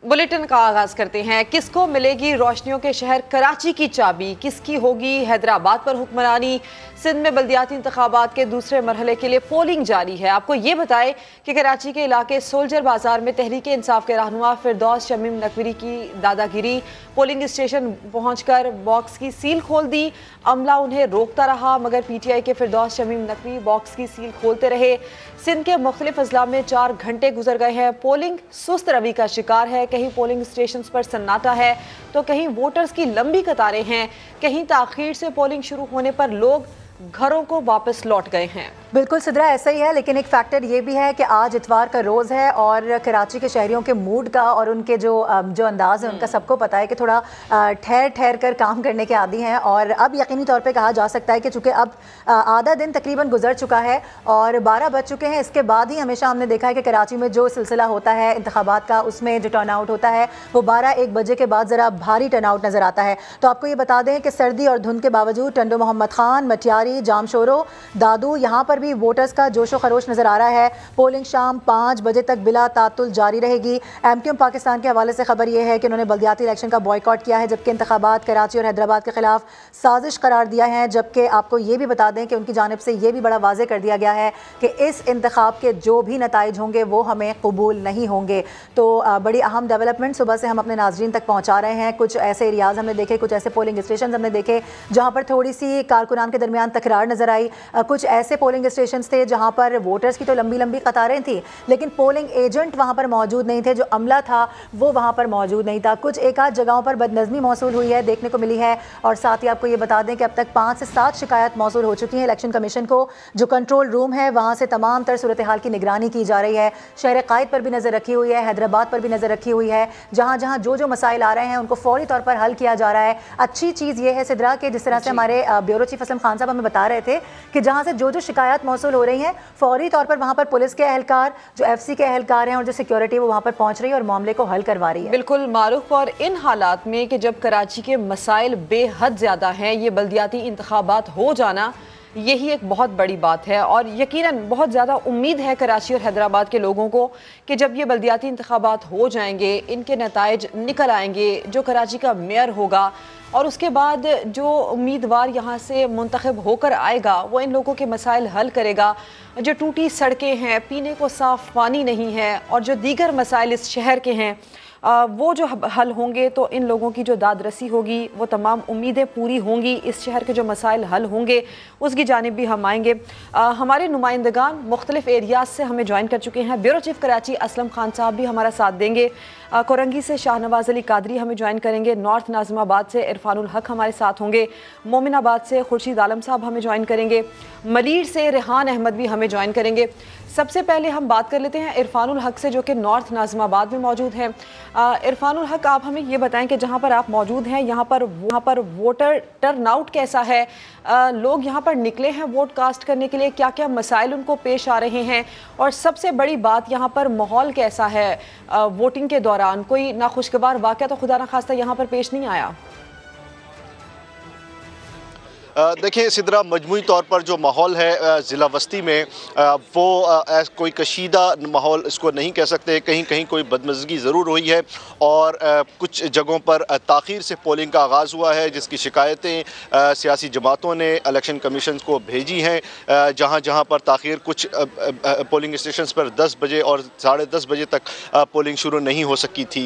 Bulletin का आगाज करते हैं। किसको मिलेगी रोशनियों के शहर कराची की चाबी, किसकी होगी हैदराबाद पर हुक्मरानी। सिंध में बल्दियाती इंतखाबात के दूसरे मरहले के लिए पोलिंग जारी है। आपको ये बताएं कि कराची के इलाके सोल्जर बाजार में तहरीक इंसाफ के रहनुमा फिरदौस शमीम नकवी की दादागिरी। पोलिंग स्टेशन पहुंचकर बॉक्स की सील खोल दी। अमला उन्हें रोकता रहा मगर पीटीआई के फिरदौस शमीम नकवी बॉक्स की सील खोलते रहे। सिंध के मुख्तलिफ अजला में 4 घंटे गुजर गए हैं। पोलिंग सुस्त रवि का शिकार है। कहीं पोलिंग स्टेशन पर सन्नाटा है तो कहीं वोटर्स की लंबी कतारें हैं। कहीं ताखीर से पोलिंग शुरू होने पर लोग घरों को वापस लौट गए हैं। बिल्कुल सिद्रा, ऐसा ही है, लेकिन एक फैक्टर ये भी है कि आज इतवार का रोज़ है और कराची के शहरियों के मूड का और उनके जो अंदाज है उनका सबको पता है कि थोड़ा ठहर ठहर कर काम करने के आदी हैं। और अब यकीनी तौर पे कहा जा सकता है कि चूँकि अब आधा दिन तकरीबन गुजर चुका है और 12 बज चुके हैं, इसके बाद ही हमेशा हमने देखा है कि कराची में जो सिलसिला होता है इंतखाबात का, उसमें जो टर्न आउट होता है वो 12-1 बजे के बाद ज़रा भारी टर्न आउट नज़र आता है। तो आपको ये बता दें कि सर्दी और धुंध के बावजूद टंडो मोहम्मद खान, मटियारी, जामशोरो, दादू, यहाँ पर भी वोटर्स का जोशो खरोश नजर आ रहा है। पोलिंग शाम 5 बजे तक बिला तातुल जारी रहेगी। एमक्यूएम पाकिस्तान के हवाले से खबर यह है कि उन्होंने बल्दियाती इलेक्शन का बॉयकॉट किया है, जबकि इंतखाबात कराची और हैदराबाद के खिलाफ साजिश करार दिया है। जबकि आपको ये भी बता दें कि उनकी जानिब से ये भी बड़ा वाज़े कर दिया गया है कि इस इंतखाब के जो भी नताइज होंगे वो हमें कबूल नहीं होंगे। तो बड़ी अहम डेवलपमेंट सुबह से हम अपने नाजरीन तक पहुँचा रहे हैं। कुछ ऐसे एरियाज़ हमने देखे, कुछ ऐसे पोलिंग स्टेशन हमने देखे जहाँ पर थोड़ी सी कारकुनान के दरमियान तकरार नजर आई। कुछ ऐसे पोलिंग स्टेशन थे जहां पर वोटर्स की तो लंबी लंबी कतारें थी, लेकिन पोलिंग एजेंट वहां पर मौजूद नहीं थे, जो अमला था वो वहां पर मौजूद नहीं था। कुछ एक आध जगहों पर बदनज़मी मौसूल हुई है, देखने को मिली है। और साथ ही आपको ये बता दें कि अब तक 5 से 7 शिकायत मौसूल हो चुकी हैं। इलेक्शन कमीशन को जो कंट्रोल रूम है वहाँ से तमाम तर सूरत हाल की निगरानी की जा रही है। शहर कायद पर भी नज़र रखी हुई है, हैदराबाद पर भी नज़र रखी हुई है। जहाँ जहाँ जो मसाइल आ रहे हैं उनको फौरी तौर पर हल किया जा रहा है। अच्छी चीज़ ये है सिद्रा कि जिस तरह से हमारे ब्यूरो चीफ असलम खान साहब हमें बता रहे थे कि जहाँ से जो शिकायत मौसूल हो रही हैं फौरी तौर पर वहाँ पर पुलिस के एहलकार, जो एफसी के एहलकार हैं और जो सिक्योरिटी वो वहाँ पर पहुँच रही है और मामले को हल करवा रही है। बिल्कुल मारूफ। और इन हालात में कि जब कराची के मसाइल बेहद ज़्यादा हैं, ये बल्दियाती इंतखाबात हो जाना यही एक बहुत बड़ी बात है। और यकीनन बहुत ज़्यादा उम्मीद है कराची और हैदराबाद के लोगों को कि जब ये बल्दियाती इंतखाबात हो जाएंगे, इनके नताइज निकल आएंगे, जो कराची का मेयर होगा और उसके बाद जो उम्मीदवार यहाँ से मुंतखब होकर आएगा वो इन लोगों के मसाइल हल करेगा। जो टूटी सड़कें हैं, पीने को साफ़ पानी नहीं है और जो दीगर मसाइल इस शहर के हैं वो जो हल होंगे तो इन लोगों की जो दादरसी होगी वो तमाम उम्मीदें पूरी होंगी। इस शहर के जो मसाइल हल होंगे उसकी जानिब भी हम आएंगे। हमारे नुमाइंदगान मुख्तलिफ एरियाज से हमें ज्वाइन कर चुके हैं। ब्यूरो चीफ कराची असलम खान साहब भी हमारा साथ देंगे। कोरंगी से शाहनवाज अली कादरी हमें ज्वाइन करेंगे। नॉर्थ नाज़िमाबाद से इरफानुल हक हमारे साथ होंगे। मोमिनाबाद से खुर्शीद आलम साहब हमें ज्वाइन करेंगे। मलीर से रेहान अहमद भी हमें ज्वाइन करेंगे। सबसे पहले हम बात कर लेते हैं इरफानुल हक से, जो कि नॉर्थ नाज़िमाबाद में मौजूद हैं। इरफानुल हक, आप हमें ये बताएं कि जहाँ पर आप मौजूद हैं यहाँ पर वोटर टर्नआउट कैसा है? लोग यहाँ पर निकले हैं वोट कास्ट करने के लिए, क्या क्या मसाइल उनको पेश आ रहे हैं? और सबसे बड़ी बात, यहाँ पर माहौल कैसा है वोटिंग के दौरान? कोई नाखुशगवार वाक़या तो खुदा न खास्ता यहाँ पर पेश नहीं आया? देखिए सिद्रा, मजमूई तौर पर जो माहौल है ज़िला वस्ती में वो कोई कशीदा माहौल इसको नहीं कह सकते। कहीं कहीं कोई बदमज़गी ज़रूर हुई है और कुछ जगहों पर ताख़ीर से पोलिंग का आगाज़ हुआ है, जिसकी शिकायतें सियासी जमातों ने इलेक्शन कमीशन को भेजी हैं। जहाँ जहाँ पर ताख़ीर, कुछ पोलिंग स्टेशन पर 10 बजे और 10:30 बजे तक पोलिंग शुरू नहीं हो सकी थी।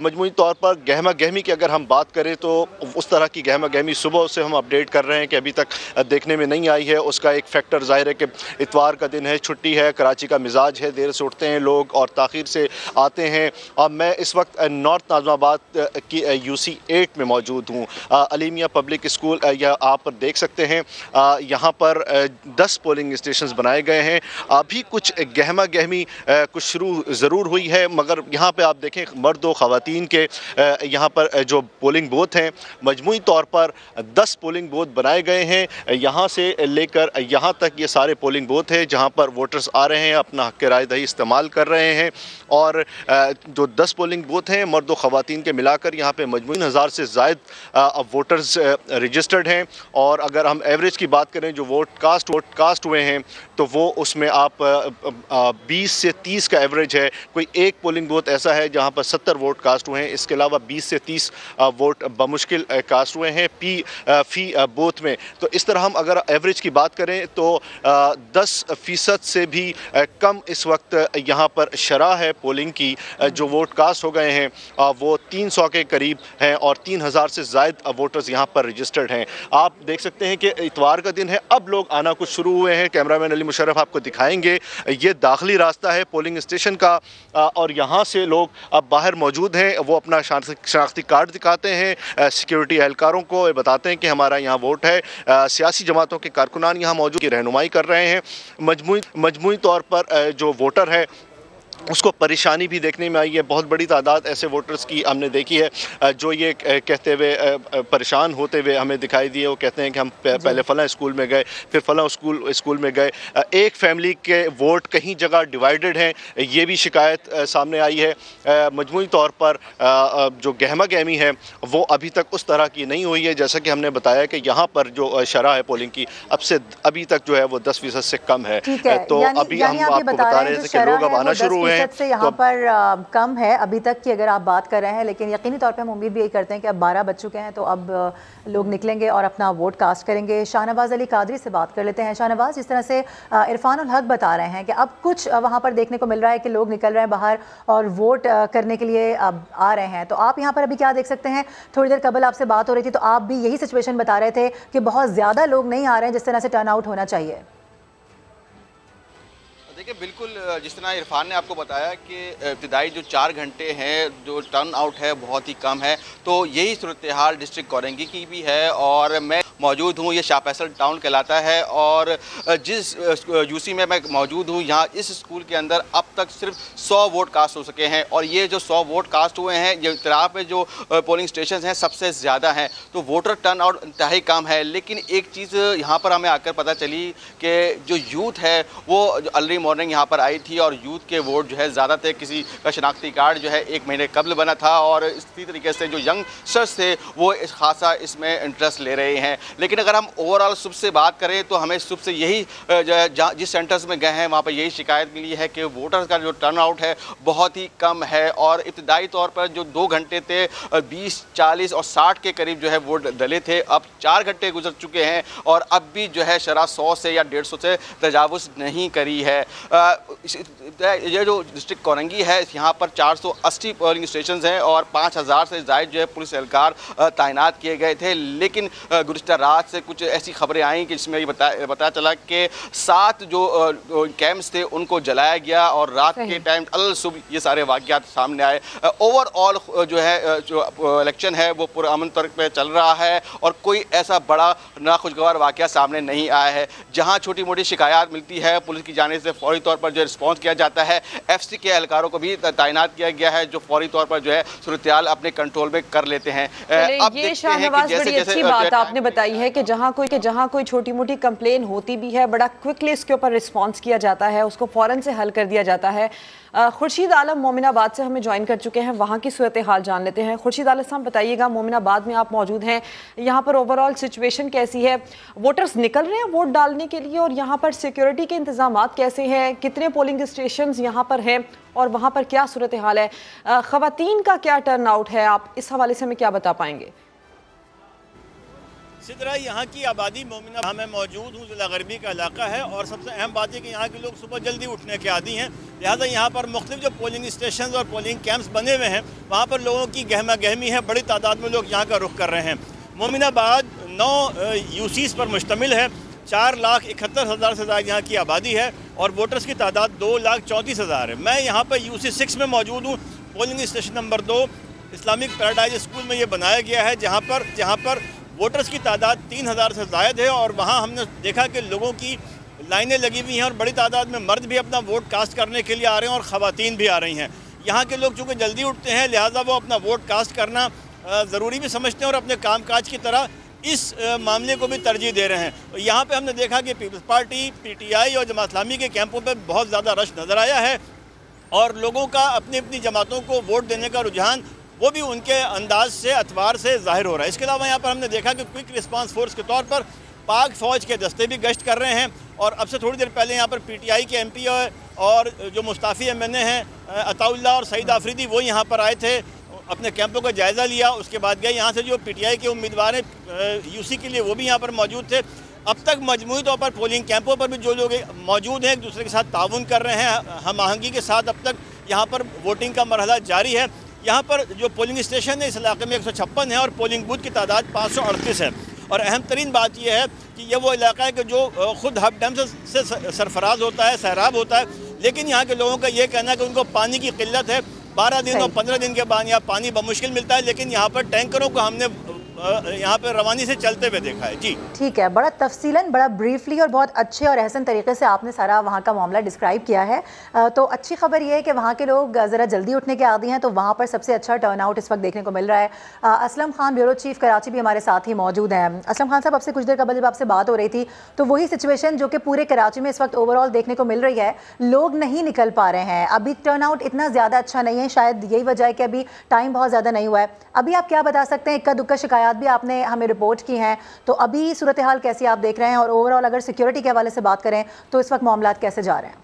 मजमूई तौर पर गहमा गहमी की अगर हम बात करें तो उस तरह की गहमा गहमी सुबह से हम अपडेट कर रहे हैं कि अभी तक देखने में नहीं आई है। उसका एक फैक्टर जाहिर है कि इतवार का दिन है, छुट्टी है, कराची का मिजाज है, देर से उठते हैं लोग और ताख़ीर से आते हैं। और मैं इस वक्त नॉर्थ नाज़िमाबाद की UC 8 में मौजूद हूँ। अलीमिया पब्लिक स्कूल या आप देख सकते हैं यहाँ पर 10 पोलिंग स्टेशन बनाए गए हैं। अभी कुछ गहमा गहमी कुछ शुरू ज़रूर हुई है, मगर यहाँ पर आप देखें मर्द व ख़वातीन के यहाँ पर जो पोलिंग बूथ हैं, मजमूई तौर पर 10 पोलिंग बूथ बनाए गए हैं। यहाँ से लेकर यहाँ तक ये सारे पोलिंग बूथ हैं जहाँ पर वोटर्स आ रहे हैं, अपना हक़ राय दही इस्तेमाल कर रहे हैं। और जो 10 पोलिंग बूथ हैं मर्द व ख़वातीन के मिलाकर यहाँ पे मजमून 1000 से ज़ायद वोटर्स रजिस्टर्ड हैं। और अगर हम एवरेज की बात करें, जो वोट कास्ट हुए हैं तो वो उसमें आप 20 से 30 का एवरेज है। कोई एक पोलिंग बूथ ऐसा है जहाँ पर 70 वोट कास्ट हुए हैं, इसके अलावा 20 से 30 वोट बमुश्किल कास्ट हुए हैं फी बूथ में। तो इस तरह हम अगर एवरेज की बात करें तो 10% से भी कम इस वक्त यहाँ पर शरह है पोलिंग की। जो वोट कास्ट हो गए हैं वो 300 के करीब हैं और 3000 से ज़ायद वोटर्स यहाँ पर रजिस्टर्ड हैं। आप देख सकते हैं कि इतवार का दिन है, अब लोग आना कुछ शुरू हुए हैं। कैमरामैन अली मुशर्रफ आपको दिखाएंगे, ये दाखिली रास्ता है पोलिंग स्टेशन का और यहाँ से लोग अब बाहर मौजूद हैं। वो अपना शनाख्ती कार्ड दिखाते हैं, सिक्योरिटी एहलकारों को बताते हैं कि हमारा यहाँ वोट है। सियासी जमातों के कारकुनान यहाँ मौजूद की रहनुमाई कर रहे हैं। मजमूई तौर पर जो वोटर है उसको परेशानी भी देखने में आई है। बहुत बड़ी तादाद ऐसे वोटर्स की हमने देखी है जो ये कहते हुए परेशान होते हुए हमें दिखाई दिए। वो कहते हैं कि हम पहले फ़लाँ स्कूल में गए, फिर फ़लाँ स्कूल में गए। एक फैमिली के वोट कहीं जगह डिवाइडेड हैं, ये भी शिकायत सामने आई है। मजमूई तौर पर जो गहमा गहमी है वो अभी तक उस तरह की नहीं हुई है। जैसा कि हमने बताया कि यहाँ पर जो शरह है पोलिंग की अभी तक जो है वो 10% से कम है। तो अभी हम आपको बता रहे थे कि लोग अब आना शुरू हुए से यहाँ पर कम है अभी तक की अगर आप बात कर रहे हैं, लेकिन यकीनी तौर पे हम उम्मीद भी यही करते हैं कि अब 12 बज चुके हैं तो अब लोग निकलेंगे और अपना वोट कास्ट करेंगे। शाहनवाज अली कादरी से बात कर लेते हैं। शाहनवाज, जिस तरह से इरफान उल हक बता रहे हैं कि अब कुछ वहाँ पर देखने को मिल रहा है कि लोग निकल रहे हैं बाहर और वोट करने के लिए अब आ रहे हैं, तो आप यहाँ पर अभी क्या देख सकते हैं? थोड़ी देर कबल आपसे बात हो रही थी तो आप भी यही सिचुएशन बता रहे थे कि बहुत ज़्यादा लोग नहीं आ रहे हैं जिस तरह से टर्न आउट होना चाहिए। देखिए, बिल्कुल जिस तरह इरफान ने आपको बताया कि इब्तिदाई जो 4 घंटे हैं जो टर्न आउट है बहुत ही कम है, तो यही सूरत हाल डिस्ट्रिक्ट कोरंगी की भी है। और मैं मौजूद हूँ, ये शाह फैसल टाउन कहलाता है और जिस यूसी में मैं मौजूद हूँ यहाँ इस स्कूल के अंदर अब तक सिर्फ 100 वोट कास्ट हो सके हैं और ये जो 100 वोट कास्ट हुए हैं ये इतराफ़ में जो पोलिंग स्टेशन हैं सबसे ज़्यादा हैं, तो वोटर टर्न आउट इंतहाई कम है। लेकिन एक चीज़ यहाँ पर हमें आकर पता चली कि जो यूथ है वो अर्ली मॉर्निंग यहाँ पर आई थी और यूथ के वोट जो है ज़्यादा थे। किसी का शनाख्ती कार्ड जो है 1 महीने कबल बना था और इसी तरीके से जो यंगस्टर्स थे वो खासा इसमें इंटरेस्ट ले रहे हैं। लेकिन अगर हम ओवरऑल सुबह से बात करें तो हमें सुबह से यही जिस सेंटर्स में गए हैं वहाँ पर यही शिकायत मिली है कि वोटर्स का जो टर्न आउट है बहुत ही कम है और इब्तिदाई तौर पर जो 2 घंटे थे 20, 40 और 60 के करीब जो है वोट डले थे। अब 4 घंटे गुजर चुके हैं और अब भी जो है शरह 100 से या 150 से तजावुज़ नहीं करी है। ये जो डिस्ट्रिक्ट कोरंगी है यहाँ पर 480 पोलिंग स्टेशन हैं और 5000 से ज़ायद जो है पुलिस एहलकार तैनात किए गए थे। लेकिन गुज़िश्ता रात से कुछ ऐसी खबरें आई कि जिसमें ये बताया चला कि 7 जो कैंप्स थे उनको जलाया गया और रात के टाइम अल सुबह ये सारे वाक़यात सामने आए। ओवरऑल जो है जो इलेक्शन है वो पुरअमन तौर पे चल रहा है और कोई ऐसा बड़ा नाखुशगवार वाक़या सामने नहीं आया है। जहाँ छोटी मोटी शिकायत मिलती है पुलिस की जाने से फौरी तौर पर जो रिस्पॉन्स किया जाता है। FC के एहलकारों को भी तैनात किया गया है जो फौरी तौर पर जो है सूरत-ए-हाल अपने कंट्रोल में कर लेते हैं। अब ये शाहनवाज बड़ी अच्छी बात आपने बताई है कि जहाँ कोई छोटी मोटी कंप्लेन होती भी है बड़ा क्विकली इसके ऊपर रिस्पॉन्स किया जाता है, उसको फ़ौरन से हल कर दिया जाता है। खुर्शीद आलम मोमिनाबाद से हमें ज्वाइन कर चुके हैं, वहाँ की सूरत हाल जान लेते हैं। खुर्शीद आलम साहब बताइएगा, मोमिनाबाद में आप मौजूद हैं, यहाँ पर ओवरऑल सिचुएशन कैसी है? वोटर्स निकल रहे हैं वोट डालने के लिए और यहाँ पर सिक्योरिटी के इंतजाम कैसे हैं? कितने पोलिंग स्टेशन यहाँ पर हैं और वहाँ पर क्या सूरत हाल है? ख़वातीन का क्या टर्न आउट है? आप इस हवाले से हमें क्या बता पाएंगे? इसी तरह यहाँ की आबादी मोमिना में मौजूद हूँ, ज़िला गरबी का इलाका है और सबसे अहम बात है कि यहाँ के लोग सुबह जल्दी उठने के आदी हैं। लिहाजा यहाँ पर मुख्तलिफ जो पोलिंग स्टेशन और पोलिंग कैंप्स बने हुए हैं वहाँ पर लोगों की गहमा गहमी है, बड़ी तादाद में लोग यहाँ का रुख कर रहे हैं। मोमिनाबाद 9 यूसीज़ पर मुश्तमिल है, 4,71,000 से ज़्यादा यहाँ की आबादी है और वोटर्स की तादाद 2,34,000 है। मैं यहाँ पर UC 6 में मौजूद हूँ। Polling station number 2 Islamic paradise school में ये बनाया गया है जहाँ पर वोटर्स की तादाद 3,000 से ज़ायद है और वहाँ हमने देखा कि लोगों की लाइनें लगी हुई हैं और बड़ी तादाद में मर्द भी अपना वोट कास्ट करने के लिए आ रहे हैं और ख़वातीन भी आ रही हैं। यहाँ के लोग चूँकि जल्दी उठते हैं लिहाजा वो अपना वोट कास्ट करना ज़रूरी भी समझते हैं और अपने कामकाज की तरह इस मामले को भी तरजीह दे रहे हैं। यहाँ पर हमने देखा कि पीपल्स पार्टी, PTI और जमात इस्लामी के कैंपों पर बहुत ज़्यादा रश नज़र आया है और लोगों का अपनी अपनी जमातों को वोट देने का रुझान वो भी उनके अंदाज से, अतवार से ज़ाहिर हो रहा है। इसके अलावा यहाँ पर हमने देखा कि क्विक रिस्पांस फोर्स के तौर पर पाक फ़ौज के दस्ते भी गश्त कर रहे हैं और अब से थोड़ी देर पहले यहाँ पर PTI के MP और जो मुस्ताफ़ी MNA हैं अताउल्लाह और सईद आफरीदी वो यहाँ पर आए थे, अपने कैंपों का जायज़ा लिया। उसके बाद गए यहाँ से जो PTI के उम्मीदवार हैं UC के लिए वो भी यहाँ पर मौजूद थे। अब तक मजमूई तौर पर पोलिंग कैंपों पर भी जो लोग मौजूद हैं एक दूसरे के साथ ताउन कर रहे हैं, हम आहंगी के साथ अब तक यहाँ पर वोटिंग का मरहला जारी है। यहाँ पर जो पोलिंग स्टेशन है इस इलाके में 156 है और पोलिंग बूथ की तादाद 538 है। और अहम तरीन बात यह है कि ये वो इलाका है कि जो ख़ुद हब डैम से सरफराज होता है, सैराब होता है, लेकिन यहाँ के लोगों का ये कहना है कि उनको पानी की किल्लत है। 12 दिन और 15 दिन के बाद यहाँ पानी बमुश्किल मिलता है, लेकिन यहाँ पर टैंकरों को हमने यहाँ पर रवानी से चलते हुए देखा है। जी ठीक है, बड़ा तफसीलन, बड़ा ब्रीफली और बहुत अच्छे और एहसन तरीके से आपने सारा वहाँ का मामला डिस्क्राइब किया है। तो अच्छी खबर यह है कि वहाँ के लोग ज़रा जल्दी उठने के आदी हैं, तो वहाँ पर सबसे अच्छा टर्नआउट इस वक्त देखने को मिल रहा है। असलम खान, ब्यूरो चीफ कराची भी हमारे साथ ही मौजूद हैं। असलम खान साहब, आपसे कुछ देर कबल जब आपसे बात हो रही थी तो वही सिचुएशन जो कि पूरे कराची में इस वक्त ओवरऑल देखने को मिल रही है, लोग नहीं निकल पा रहे हैं, अभी टर्नआउट इतना ज़्यादा अच्छा नहीं है, शायद यही वजह है कि अभी टाइम बहुत ज़्यादा नहीं हुआ है। अभी आप क्या बता सकते हैं, इक्का दुक्का शिकायत भी आपने हमें रिपोर्ट की हैं, तो अभी सूरत हाल कैसी आप देख रहे हैं, और ओवरऑल अगर सिक्योरिटी के हवाले से बात करें तो इस वक्त मामला कैसे जा रहे हैं?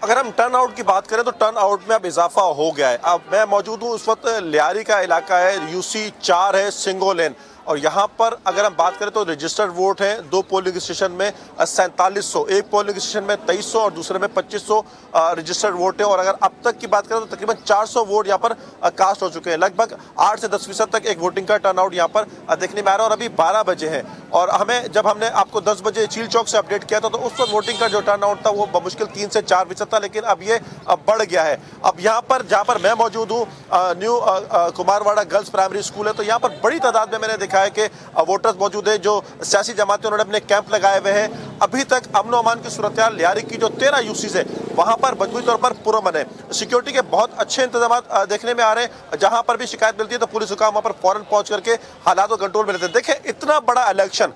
अगर हम टर्न आउट की बात करें तो टर्न आउट में अब इजाफा हो गया है। अब मैं मौजूद हूँ, उस वक्त लियारी का इलाका है, UC 4 है, सिंगो लेन, और यहाँ पर अगर हम बात करें तो रजिस्टर्ड वोट हैं 2 पोलिंग स्टेशन में 4700, एक पोलिंग स्टेशन में 2300 और दूसरे में 2500 रजिस्टर्ड वोट है। और अगर अब तक की बात करें तो तकरीबन 400 वोट यहाँ पर कास्ट हो चुके हैं। लगभग 8 से 10% तक एक वोटिंग का टर्नआउट यहाँ पर देखने में आ रहा है। और अभी 12 बजे है, और हमें जब हमने आपको 10 बजे चील चौक से अपडेट किया था तो उस वक्त वोटिंग का जो टर्नआउट था वो बमुश्किल 3 से 4% था, लेकिन अब ये बढ़ गया है। अब यहाँ पर जहाँ पर मैं मौजूद हूँ, न्यू कुमारवाड़ा गर्ल्स प्राइमरी स्कूल है, तो यहाँ पर बड़ी तादाद में मैंने देखा है कि वोटर्स मौजूद है, जो सियासी जमातें उन्होंने अपने कैंप लगाए हुए हैं। अभी तक अमन अमान की सूरत हाल लियारी की जो 13 UCs है वहाँ पर मजबूती तौर पर पुरअमन है। सिक्योरिटी के बहुत अच्छे इंतजाम देखने में आ रहे हैं, जहाँ पर भी शिकायत मिलती है तो पुलिस हुकाम वहाँ पर फौरन पहुँच करके हालात को कंट्रोल में लेते हैं। देखिए, इतना बड़ा इलेक्शन,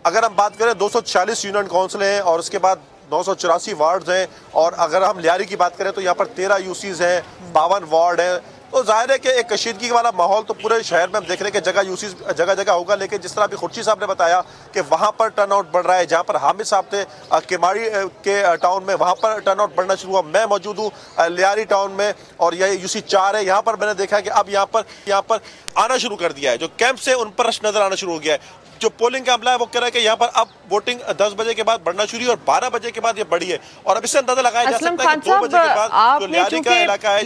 अगर हम बात करें 246 यूनियन काउंसिल हैं और उसके बाद 984 वार्ड्स हैं, और अगर हम लियारी की बात करें तो यहाँ पर 13 UCs हैं, 52 वार्ड हैं, तो जाहिर है कि एक कशीदगी वाला माहौल तो पूरे शहर में हम देख रहे हैं कि जगह UCs जगह जगह होगा। लेकिन जिस तरह अभी खुर्शी साहब ने बताया कि वहाँ पर टर्नआउट बढ़ रहा है, जहाँ पर हामिद साहब थे केमाड़ी के टाउन में, वहाँ पर टर्नआउट बढ़ना शुरू हुआ। मैं मौजूद हूँ लियारी टाउन में और यह UC 4 है, यहाँ पर मैंने देखा है कि अब यहाँ पर आना शुरू कर दिया है, जो कैंप से उन पर रश नजर आना शुरू हो गया है। जो पोलिंग का अमला है वो कह रहा है कि यहाँ पर अब वोटिंग 10 बजे के बाद बढ़ना शुरू है और 12 बजे के बाद ये बढ़ी है। और अब इससे अंदाजा लगाया जा सकता है कि 2 बजे के बाद जो लियारी का इलाका है,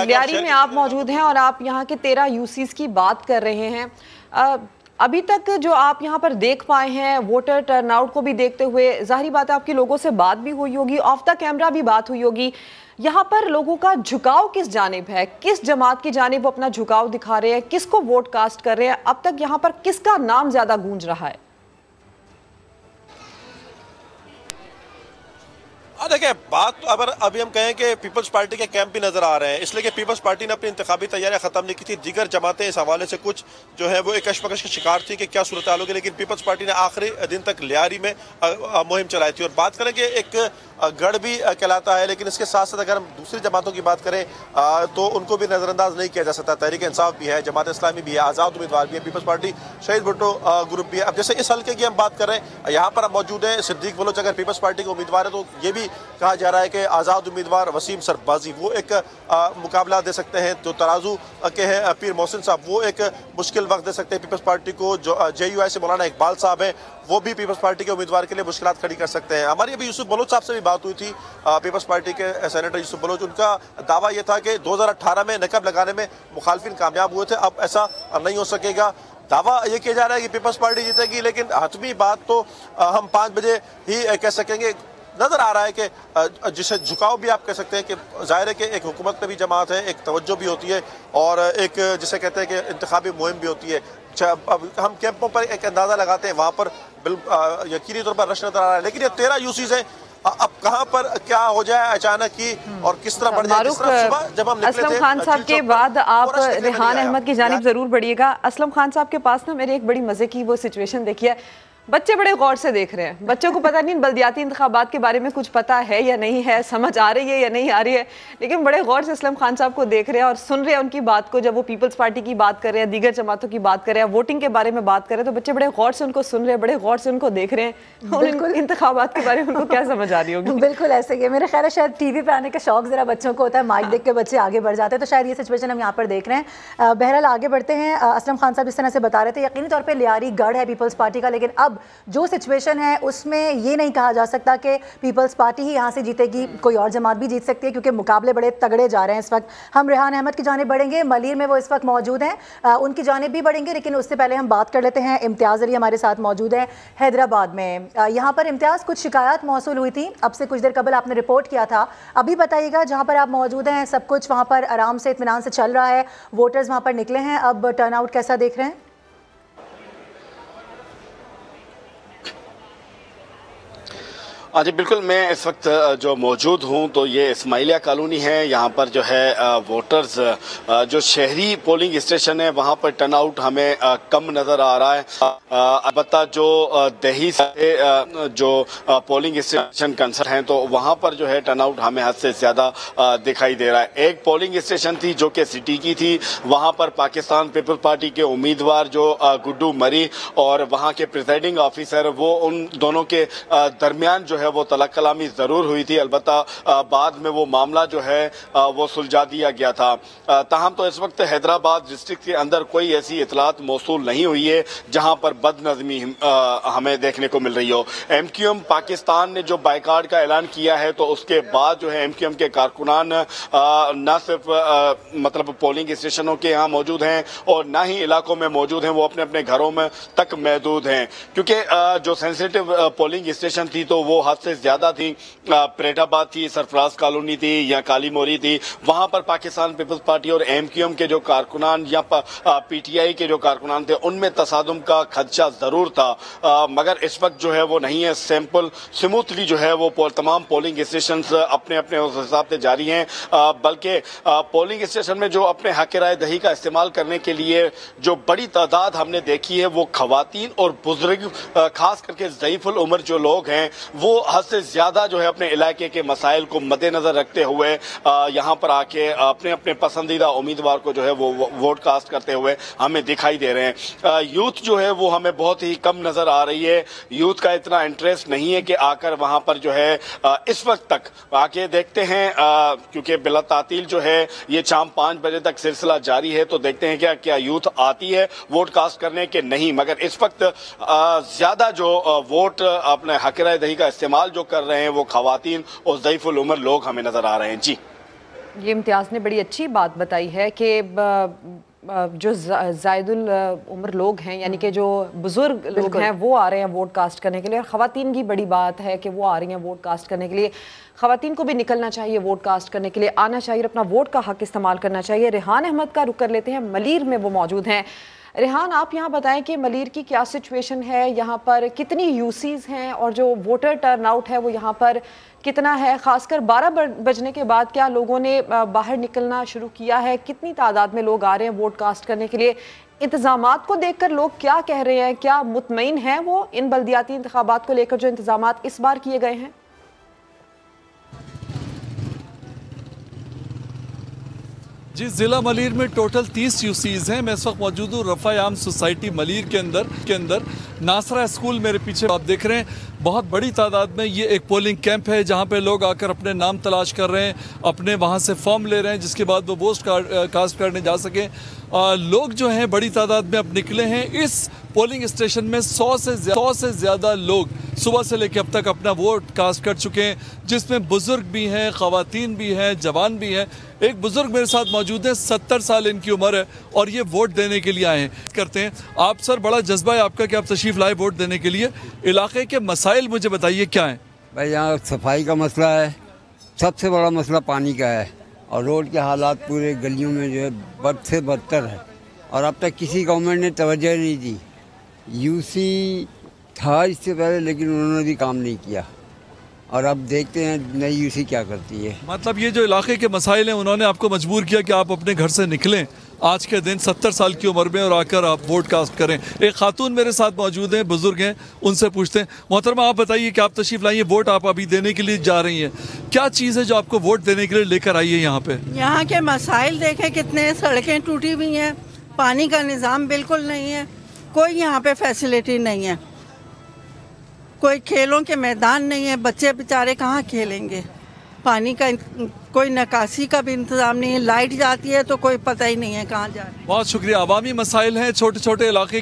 लियारी में आप मौजूद हैं और आप यहाँ के 13 UCs की बात कर रहे हैं। अभी तक जो आप यहाँ पर देख पाए हैं वोटर टर्नआउट को भी देखते हुए, जाहिर बात है आपके लोगों से बात भी हुई होगी, ऑफ द कैमरा भी बात हुई होगी, यहाँ पर लोगों का झुकाव किस जानिब है, किस जमात की जानिब वो अपना झुकाव दिखा रहे हैं, किसको वोट कास्ट कर रहे हैं, अब तक यहाँ पर किसका नाम ज्यादा गूंज रहा है? देखिए, बात तो अगर अभी हम कहें कि पीपल्स पार्टी के कैंप भी नजर आ रहे हैं, इसलिए कि पीपल्स पार्टी ने अपनी इंतखाबी तैयारियां खत्म नहीं की थी। दीगर जमातें इस हवाले से कुछ जो है वो एक कशमकश का शिकार थी कि क्या सूरत हाल होगी, लेकिन पीपल्स पार्टी ने आखिरी दिन तक लियारी में मुहिम चलाई थी। और बात करें कि एक गढ़ भी कहलाता है, लेकिन इसके साथ साथ अगर हम दूसरी जमातों की बात करें तो उनको भी नज़रअंदाज नहीं किया जा सकता। तहरीक इंसाफ भी है, जमात इस्लामी भी है, आज़ाद उम्मीदवार भी है, पीपल्स पार्टी शहीद भुट्टो ग्रुप भी है। अब जैसे इस हल्के की हम बात करें, यहाँ पर हम मौजूद हैं सिद्दीक बलोच अगर पीपल्स पार्टी के उम्मीदवार है तो ये भी कहा जा रहा है कि आज़ाद उम्मीदवार वसीम सरबाजी वो एक मुकाबला दे सकते हैं। जो तराजू के हैं पीर मोहसिन साहब वो एक मुश्किल वक्त दे सकते हैं पीपल्स पार्टी को। जो JUI से मौलाना इकबाल साहब हैं वो भी पीपल्स पार्टी के उम्मीदवार के लिए मुश्किलात खड़ी कर सकते हैं। हमारी अभी यूसुफ बलोच साहब से भी बात हुई थी, पीपल्स पार्टी के सेनेटर यूसुफ बलोच, उनका दावा यह था कि 2018 में नकब लगाने में मुखालफिन कामयाब हुए थे, अब ऐसा नहीं हो सकेगा। दावा ये किया जा रहा है कि पीपल्स पार्टी जीतेगी, लेकिन हतमी बात तो हम 5 बजे ही कह सकेंगे। नजर आ रहा है कि जिसे झुकाव भी आप कह सकते हैं कि जाहिर है कि एक हुकूमत में भी जमात है, एक तवज्जो भी होती है और एक जिसे कहते हैं कि इंतखाबी मुहिम भी होती है। अब हम कैंपों पर एक अंदाज़ा लगाते हैं, वहाँ पर यकीनी तौर पर रश नजर आ रहा है, लेकिन ये 13 UCs हैं। अब कहाँ पर क्या हो जाए अचानक ही और किस तरह बढ़ जाए। सुबह जब हम निकले थे असलम खान साहब के बाद आप रेहान अहमद की जानिब जरूर बढ़िएगा। असलम खान साहब के पास ना मेरे एक बड़ी मजे की वो सिचुएशन देखी है, बच्चे बड़े गौर से देख रहे हैं। बच्चों को पता नहीं बल्दियाती इंतखाबात के बारे में कुछ पता है या नहीं है, समझ आ रही है या नहीं आ रही है, लेकिन बड़े गौर से असलम खान साहब को देख रहे हैं और सुन रहे हैं उनकी बात को। जब वो पीपल्स पार्टी की बात कर रहे हैं, दीगर जमातों की बात कर रहे हैं, वोटिंग के बारे में बात कर रहे हैं, तो बच्चे बड़े गौर से उनको सुन रहे हैं, बड़े गौर से उनको देख रहे हैं। बिल्कुल इंतखाबात के बारे में उनको क्या समझ आ रही होगी? बिल्कुल ऐसे ही है। मेरा ख्याल है शायद टीवी पे आने का शौक जरा बच्चों को होता है, माइक देख के बच्चे आगे बढ़ जाते हैं, तो शायद ये सिचुएशन हम यहाँ पर देख रहे हैं। बहरहाल आगे बढ़ते हैं। असलम खान साहब जिस तरह से बता रहे थे, यकीनी तौर पर लियारी गढ़ है पीपल्स पार्टी का, लेकिन अब जो सिचुएशन है उसमें ये नहीं कहा जा सकता कि पीपल्स पार्टी ही यहाँ से जीतेगी, कोई और जमात भी जीत सकती है, क्योंकि मुकाबले बड़े तगड़े जा रहे हैं इस वक्त। हम रेहान अहमद की जानिब बढ़ेंगे, मलीर में वो इस वक्त मौजूद हैं, उनकी जानिब भी बढ़ेंगे, लेकिन उससे पहले हम बात कर लेते हैं। इम्तियाज़ अली हमारे साथ मौजूद है हैदराबाद में। यहाँ पर इम्तियाज़, कुछ शिकायत मौसूल हुई थी अब से कुछ देर कबल, आपने रिपोर्ट किया था, अभी बताइएगा जहाँ पर आप मौजूद हैं सब कुछ वहाँ पर आराम से इत्मीनान से चल रहा है, वोटर्स वहाँ पर निकले हैं, अब टर्नआउट कैसा देख रहे हैं? हाँ जी बिल्कुल, मैं इस वक्त जो मौजूद हूँ तो ये इस्माइलिया कॉलोनी है। यहाँ पर जो है वोटर्स, जो शहरी पोलिंग स्टेशन है वहाँ पर टर्नआउट हमें कम नज़र आ रहा है। अलबत्ता जो दही से जो पोलिंग स्टेशन कंसर्न हैं तो वहाँ पर जो है टर्नआउट हमें हद से ज़्यादा दिखाई दे रहा है। एक पोलिंग स्टेशन थी जो कि सिटी की थी, वहाँ पर पाकिस्तान पीपल्स पार्टी के उम्मीदवार जो गुड्डू मरी और वहाँ के प्रिजाइडिंग ऑफिसर, वो उन दोनों के दरमियान जो है वो तलक कलामी जरूर हुई थी। अलबत्ता बाद में वो मामला जो है वो सुलझा दिया गया था। ताहम तो इस वक्त हैदराबाद डिस्ट्रिक्ट के अंदर कोई ऐसी इतलात मौसूल नहीं हुई है जहां पर बदनज़मी हमें देखने को मिल रही हो। एमक्यूएम पाकिस्तान ने जो बाइकाट का ऐलान किया है तो उसके बाद जो है एमक्यूएम के कारकुनान न सिर्फ मतलब पोलिंग स्टेशनों के यहाँ मौजूद हैं और न ही इलाकों में मौजूद हैं, वो अपने अपने घरों में तक महदूद हैं, क्योंकि जो सेंसिटिव पोलिंग स्टेशन थी तो वो से ज्यादा थी। परेडाबाद थी, सरफराज कॉलोनी थी या काली मोरी थी, वहां पर पाकिस्तान पीपल्स पार्टी और एमक्यूएम के जो कारकुनान या पीटीआई के जो कारकुनान थे उनमें तसादुम का खदशा जरूर था, मगर इस वक्त जो है वो नहीं है। सैंपल स्मूथली जो है वो तमाम पोलिंग स्टेशन अपने अपने उस हिसाब से जारी हैं, बल्कि पोलिंग स्टेशन में जो अपने हक राय दही का इस्तेमाल करने के लिए जो बड़ी तादाद हमने देखी है वो खवातीन और बुजुर्ग, खास करके ज़ईफुल उम्र जो लोग हैं वो हद से ज्यादा जो है अपने इलाके के मसाइल को मद्देनजर रखते हुए यहाँ पर आके अपने अपने पसंदीदा उम्मीदवार को जो है वो वोट कास्ट करते हुए हमें दिखाई दे रहे हैं। यूथ जो है वो हमें बहुत ही कम नजर आ रही है। यूथ का इतना इंटरेस्ट नहीं है कि आकर वहां पर जो है इस वक्त तक आके देखते हैं, क्योंकि बिला तातील जो है ये शाम 5 बजे तक सिलसिला जारी है, तो देखते हैं क्या यूथ आती है वोट कास्ट करने के नहीं। मगर इस वक्त ज्यादा जो वोट अपने हक राय दही का इस्तेमाल जो कर रहे हैं वो खवातीन और ज़ईफुल उम्र लोग हमें नजर आ रहे हैं। जी, ये इम्तियाज़ ने बड़ी अच्छी बात बताई है कि जो ज़ायदुल उम्र लोग हैं, यानी कि जो बुजुर्ग लोग हैं, वो आ रहे हैं वोट कास्ट करने के लिए। और ख़वातीन की बड़ी बात है कि वो आ रही हैं वोट कास्ट करने के लिए। ख़वातीन को भी निकलना चाहिए वोट कास्ट करने के लिए, आना चाहिए, अपना वोट का हक इस्तेमाल करना चाहिए। रेहान अहमद का रुख कर लेते हैं, मलीर में वो मौजूद हैं। रेहान, आप यहाँ बताएं कि मलीर की क्या सिचुएशन है, यहाँ पर कितनी यूसीज़ हैं और जो वोटर टर्नआउट है वो यहाँ पर कितना है? खासकर 12 बजने के बाद क्या लोगों ने बाहर निकलना शुरू किया है? कितनी तादाद में लोग आ रहे हैं वोट कास्ट करने के लिए? इंतज़ामात को देखकर लोग क्या कह रहे हैं? क्या मुतमईन हैं वो इन बल्दियाती इंतखाबात को लेकर जो इंतज़ामात इस बार किए गए हैं? जी, ज़िला मलीर में टोटल 30 यूसीज़ हैं। मैं इस वक्त मौजूद हूँ रफ़ा-ए-आम सोसाइटी मलीर के अंदर नासरा स्कूल मेरे पीछे आप देख रहे हैं। बहुत बड़ी तादाद में ये एक पोलिंग कैंप है जहाँ पे लोग आकर अपने नाम तलाश कर रहे हैं, अपने वहाँ से फॉर्म ले रहे हैं जिसके बाद वो वोट कास्ट करने जा सकें। लोग जो हैं बड़ी तादाद में अब निकले हैं। इस पोलिंग स्टेशन में 100 से ज़्यादा लोग सुबह से लेकर अब तक अपना वोट कास्ट कर चुके हैं, जिसमें बुजुर्ग भी हैं, ख़वातीन भी हैं, जवान भी हैं। एक बुजुर्ग मेरे साथ मौजूद है, 70 साल इनकी उम्र है और ये वोट देने के लिए आए हैं। करते हैं आप सर, बड़ा जज्बा है आपका कि आप तशरीफ़ लाए वोट देने के लिए। इलाके के मसाइल मुझे बताइए क्या है? भाई यहाँ सफाई का मसला है, सबसे बड़ा मसला पानी का है और रोड के हालात पूरे गलियों में जो है बद से बदतर है और अब तक किसी गवर्नमेंट ने तवज्जो नहीं दी। यूसी था इससे पहले लेकिन उन्होंने भी काम नहीं किया। और अब देखते हैं नई यूसी क्या करती है। मतलब ये जो इलाके के मसाइल हैं उन्होंने आपको मजबूर किया कि आप अपने घर से निकलें आज के दिन 70 साल की उम्र में और आकर आप वोट कास्ट करें। एक खातून मेरे साथ मौजूद हैं, बुजुर्ग हैं, उनसे पूछते हैं। मोहतरमा, आप बताइए कि आप तशरीफ लाई हैं, वोट आप अभी देने के लिए जा रही हैं, क्या चीज़ है जो आपको वोट देने के लिए लेकर आई है यहाँ पे? यहाँ के मसाइल देखें कितने, सड़कें टूटी हुई हैं, पानी का निज़ाम बिल्कुल नहीं है, कोई यहाँ पे फैसिलिटी नहीं है, कोई खेलों के मैदान नहीं है, बच्चे बेचारे कहाँ खेलेंगे, पानी का कोई निकासी का भी इंतजाम नहीं है, लाइट जाती है तो कोई पता ही नहीं है कहाँ जा रही है। बहुत शुक्रिया। अवामी मसाइल हैं, छोटे छोटे इलाके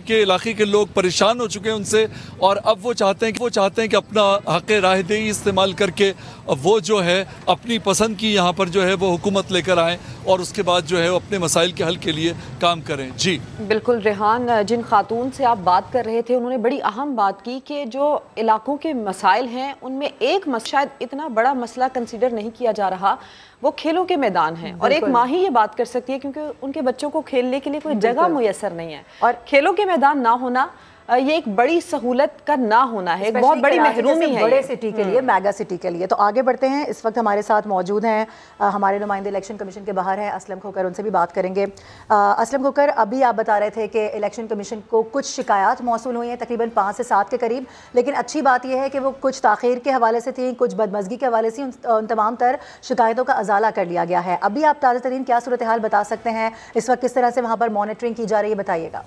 के लोग परेशान हो चुके हैं उनसे, और अब वो चाहते हैं कि अपना हक़ राहदही इस्तेमाल करके वो जो है अपनी पसंद की यहाँ पर जो है वो हुकूमत लेकर आएँ और उसके बाद जो है वो अपने मसाइल के हल के लिए काम करें। जी बिल्कुल रेहान, जिन खातून से आप बात कर रहे थे उन्होंने बड़ी अहम बात की कि जो इलाकों के मसाइल हैं उनमें एक शायद इतना बड़ा मसला कंसीडर नहीं किया जा रहा, वो खेलों के मैदान हैं। और एक माँ ही ये बात कर सकती है क्योंकि उनके बच्चों को खेलने के लिए कोई जगह मुयसर नहीं है, और खेलों के मैदान ना होना ये एक बड़ी सहूलत का ना होना है, एक बहुत बड़ी महरूमी है बड़े सिटी के लिए, मेगा सिटी के लिए। तो आगे बढ़ते हैं, इस वक्त हमारे साथ मौजूद हैं हमारे नुमाइंदे इलेक्शन कमीशन के बाहर हैं असलम खोकर, उनसे भी बात करेंगे। असलम खोकर, अभी आप बता रहे थे कि इलेक्शन कमीशन को कुछ शिकायत मौसूल हुई हैं तकरीबन 5 से 7 के करीब, लेकिन अच्छी बात यह है कि वो कुछ ताख़ीर के हवाले से थी, कुछ बदमज़गी के हवाले से, उन तमाम तर शिकायतों का अजाला कर लिया गया है। अभी आप ताज़ा तरीन क्या सूरत हाल बता सकते हैं, इस वक्त किस तरह से वहाँ पर मॉनिटरिंग की जा रही है, बताइएगा।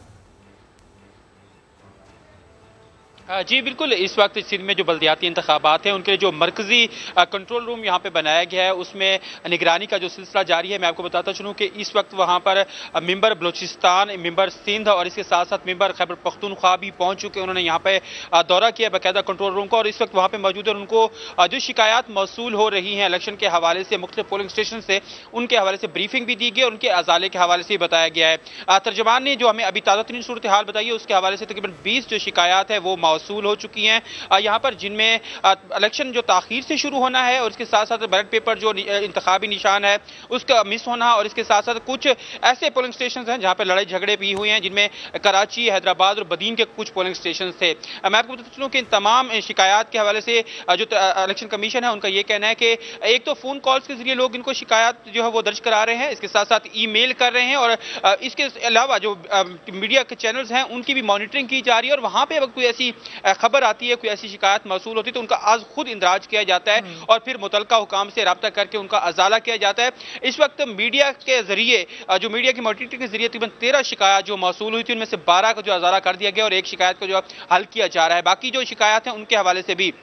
जी बिल्कुल, इस वक्त सिंध में जो बल्दियाती इंतखाबात हैं उनके लिए जो मरकज़ी कंट्रोल रूम यहाँ पे बनाया गया है उसमें निगरानी का जो सिलसिला जारी है। मैं आपको बताता चलूँ कि इस वक्त वहाँ पर मेंबर बलूचिस्तान, मेंबर सिंध और इसके साथ साथ मेंबर खैबर पख्तूनख्वा भी पहुँच चुके हैं। उन्होंने यहाँ पे दौरा किया बाकायदा कंट्रोल रूम का, और इस वक्त वहाँ पर मौजूद है। उनको जो शिकायत मौसूल हो रही हैं इलेक्शन के हवाले से, मुख्तलिफ पोलिंग स्टेशन से, उनके हवाले से ब्रीफिंग भी दी गई और उनके अजाले के हवाले से बताया गया है। तर्जमान ने जो हमें अभी ताज़ा तरीन सूरत हाल बताई है उसके हवाले से तकरीबन 20 जो शिकायत है वो मौसूल हो चुकी हैं यहाँ पर, जिनमें इलेक्शन जो ताखीर से शुरू होना है और इसके साथ साथ बैलेट पेपर जो इंतखाबी निशान है उसका मिस होना, और इसके साथ साथ कुछ ऐसे पोलिंग स्टेशन हैं जहाँ पर लड़ाई झगड़े भी हुए हैं, जिनमें कराची, हैदराबाद और बदीन के कुछ पोलिंग स्टेशन थे। मैं आपको बताता चलूँ कि इन तमाम शिकायत के हवाले से जो इलेक्शन कमीशन है उनका ये कहना है कि एक तो फ़ोन कॉल्स के जरिए लोग इनको शिकायत जो है वो दर्ज करा रहे हैं, इसके साथ साथ ईमेल कर रहे हैं, और इसके अलावा जो मीडिया के चैनल्स हैं उनकी भी मॉनिटरिंग की जा रही है। और वहाँ पर अगर कोई ऐसी खबर आती है, कोई ऐसी शिकायत मौसूल होती है तो उनका आज खुद इंदराज किया जाता है और फिर मुतलका हुकाम से रब्ता करके उनका अजाला किया जाता है। इस वक्त मीडिया के जरिए, जो मीडिया की मॉनिटरिंग के जरिए तकरीबन 13 शिकायत जो मौसूल हुई थी उनमें से 12 का जो अजाला कर दिया गया और एक शिकायत को जो हल किया जा रहा है। बाकी जो शिकायत हैं उनके हवाले से भी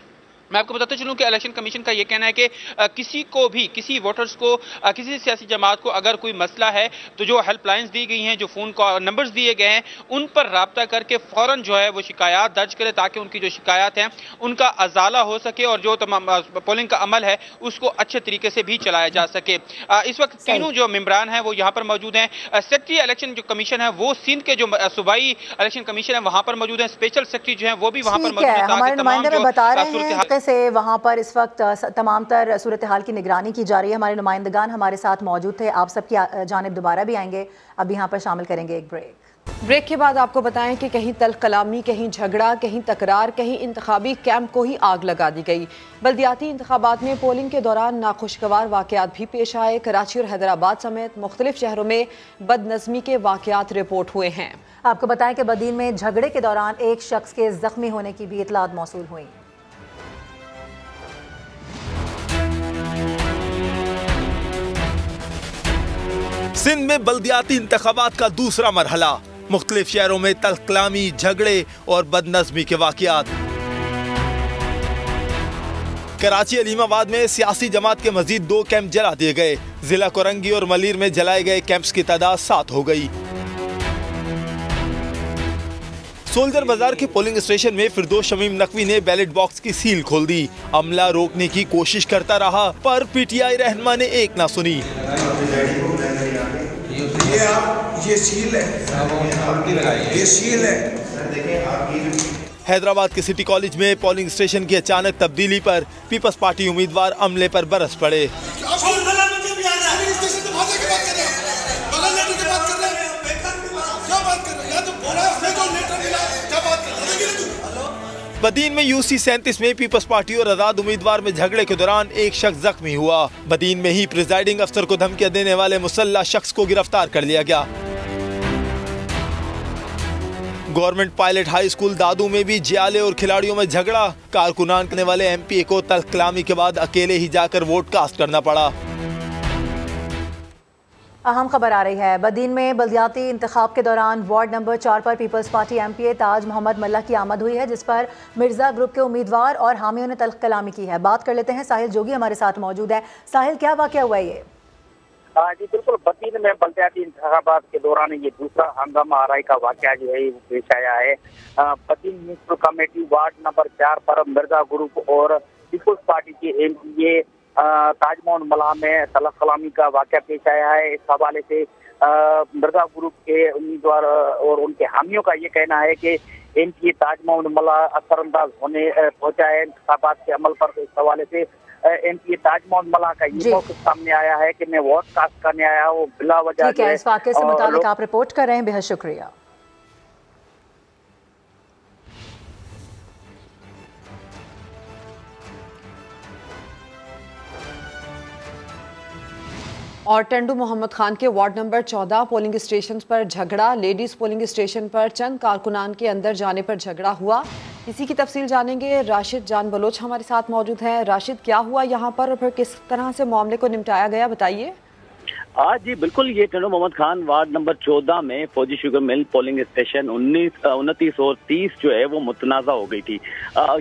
मैं आपको बताता चलूं कि इलेक्शन कमीशन का यह कहना है कि किसी को भी, किसी वोटर्स को, किसी सियासी जमात को अगर कोई मसला है तो जो हेल्पलाइंस दी गई हैं, जो फ़ोन नंबर्स दिए गए हैं, उन पर रब्ता करके फ़ौरन जो है वो शिकायत दर्ज करे ताकि उनकी जो शिकायत हैं उनका अजाला हो सके और जो तमाम पोलिंग का अमल है उसको अच्छे तरीके से भी चलाया जा सके। इस वक्त तीनों जो मेम्बरान हैं वो यहाँ पर मौजूद हैं। सेक्रेटरी इलेक्शन जो कमीशन है वो सिंध के जो सूबाई इलेक्शन कमीशन है वहाँ पर मौजूद हैं। स्पेशल सेक्रेटरी जो है वो भी वहाँ पर मौजूद है। से वहाँ पर इस वक्त तमाम तर सूरत हाल की निगरानी की जा रही है। हमारे नुमाइंदगान हमारे साथ मौजूद थे, आप सबकी जानिब दोबारा भी आएंगे। अब यहाँ पर शामिल करेंगे एक ब्रेक के बाद आपको बताएं कि कहीं तल्ख कलामी, कहीं झगड़ा, कहीं तकरार, कहीं इंतखाबी कैंप को ही आग लगा दी गई। बल्दियाती इंतखाबात में पोलिंग के दौरान नाखुशगवार वाकयात भी पेश आए। कराची और हैदराबाद समेत मुख्तलिफ शहरों में बदनज़मी के वाकयात रिपोर्ट हुए हैं। आपको बताएं कि बदीन में झगड़े के दौरान एक शख्स के जख्मी होने की भी इतलात मौसूल हुई। सिंध में बल्दियाती इंतखाबात का दूसरा मरहला, मुख्तलिफ शहरों में तल्खकलामी, झगड़े और बदनज़मी के वाकयात। कराची अलीमाबाद में सियासी जमात के मजीद 2 कैंप जला दिए गए। जिला कोरंगी और मलीर में जलाए गए कैंप्स की तादाद 7 हो गई। सोल्जर बाजार के पोलिंग स्टेशन में फिरदौस शमीम नकवी ने बैलेट बॉक्स की सील खोल दी। अमला रोकने की कोशिश करता रहा पर पीटीआई रहनुमा ने एक ना सुनी। ये सील है, ये सील है। हैदराबाद के सिटी कॉलेज में पोलिंग स्टेशन की अचानक तब्दीली पर पीपल्स पार्टी उम्मीदवार अमले पर बरस पड़े। बदीन में यूसी 37 में पीपल्स पार्टी और आजाद उम्मीदवार में झगड़े के दौरान एक शख्स जख्मी हुआ। बदीन में ही प्रिजाइडिंग अफसर को धमकियां देने वाले मुसल्लह शख्स को गिरफ्तार कर लिया गया। गवर्नमेंट पायलट हाई स्कूल दादू में भी जियाले और खिलाड़ियों में झगड़ा। कारकुनान करने वाले एमपीए को तल्ख कलामी के बाद अकेले ही जाकर वोट कास्ट करना पड़ा। अहम खबर आ रही है। बदीन में बल्दियाती इंतखाब के दौरान वार्ड नंबर 4 पर पीपल्स पार्टी एमपीए ताज मोहम्मद मल्ला की आमद हुई है, जिस पर मिर्जा ग्रुप के उम्मीदवार और हामियों ने तल्ख कलामी की है। बात कर लेते हैं, साहिल जोगी हमारे साथ मौजूद है। साहिल, क्या वाकया हुआ है ये? जी बिल्कुल, बदीन में बल्दियाती इंतखाबात के दौरान ये दूसरा हंगामा आराई का वाकया जो है वो पेश आया है। Badin municipal committee ward number 4 पर मिर्जा ग्रुप और पीपल्स पार्टी के एमपीए ताज मोहम्मद मल्ला में तल्ख कलामी का वाकया पेश आया है। इस हवाले से मिर्जा ग्रुप के उम्मीदवार और उनके हामियों का ये कहना है कि एमपीए ताज मोहम्मद मल्ला असरअंदाज होने पहुंचा है इंतखाबात के अमल पर। इस हवाले से एमपीए ताज मोहम्मद मल्ला का ये मौक़िफ़ सामने आया है कि मैं वोट कास्ट करने आया हूँ बिला वजह। ठीक है, इस वाक़े से मुताल्लिक़ आप रिपोर्ट कर रहे हैं, बेहद शुक्रिया। और टंडू मोहम्मद खान के वार्ड नंबर 14 पोलिंग स्टेशन पर झगड़ा। लेडीज पोलिंग स्टेशन पर चंद कारकुनान के अंदर जाने पर झगड़ा हुआ। इसी की तफसील जानेंगे। राशिद जान बलोच हमारे साथ मौजूद हैं। राशिद, क्या हुआ यहाँ पर और फिर किस तरह से मामले को निपटाया गया, बताइए। जी बिल्कुल, ये टंडू मोहम्मद खान वार्ड नंबर 14 में फौजी शुगर मिल पोलिंग स्टेशन 29 और 30 जो है वो मुतनाज़ा हो गई थी।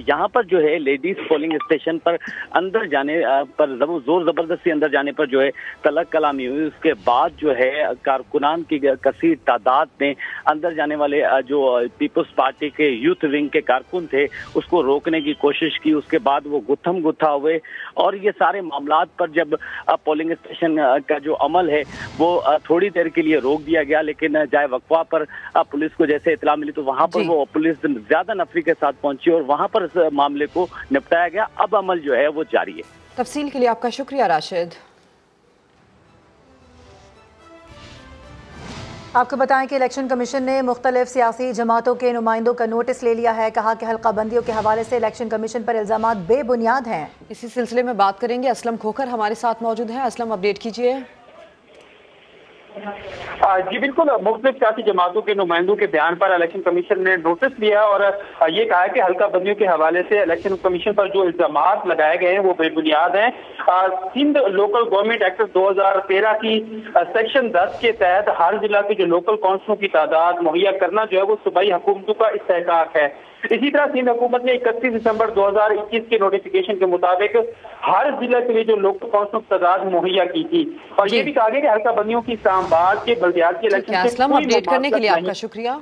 यहाँ पर जो है लेडीज पोलिंग स्टेशन पर अंदर जाने पर जोर जबरदस्ती अंदर जाने पर जो है तल्ख कलामी हुई। उसके बाद जो है कारकुनान की कसीर तादाद में अंदर जाने वाले जो पीपल्स पार्टी के यूथ विंग के कारकुन थे उसको रोकने की कोशिश की। उसके बाद वो गुत्थम गुत्था हुए और ये सारे मामलात पर जब पोलिंग स्टेशन का जो अमल है वो थोड़ी देर के लिए रोक दिया गया, लेकिन जाए वक्फा पर पुलिस को जैसे इतला मिली तो वहां पर वो पुलिस ज्यादा नफरी के साथ पहुंची और वहां पर इस मामले को निपटाया गया। अब अमल जो है वो जारी है। तफसील के लिए आपका शुक्रिया राशिद। आपको बताएं कि इलेक्शन कमीशन ने मुख्तलिफ सियासी जमातों के नुमाइंदों का नोटिस ले लिया है। कहा कि हल्का बंदियों के हवाले से इलेक्शन कमीशन पर इल्जामात बेबुनियाद हैं। इसी सिलसिले में बात करेंगे। असलम खोखर हमारे साथ मौजूद हैं। असलम, अपडेट कीजिए। जी बिल्कुल, मुख्तलिफ सियासी जमातों के नुमाइंदों के बयान पर इलेक्शन कमीशन ने नोटिस लिया और ये कहा कि हल्का बंदियों के हवाले से इलेक्शन कमीशन पर जो इल्जामात लगाए गए हैं वो बेबुनियाद हैं। सिंध लोकल गवर्नमेंट एक्ट 2013 की सेक्शन 10 के तहत हर जिला के जो लोकल काउंसिलों की तादाद मुहैया करना जो है वो सूबाई हुकूमतों का इस्तेहकाक है। इसी तरह सिंध हुकूमत ने 31 दिसंबर 2021 के नोटिफिकेशन के मुताबिक हर जिला के लिए जो लोकल काउंसिलों की तादाद मुहैया की थी और ये भी कहा गया कि हल्का बंदियों की इस्लामाबाद के बल्दियाती इलेक्शन अपडेट करने के लिए आपका शुक्रिया।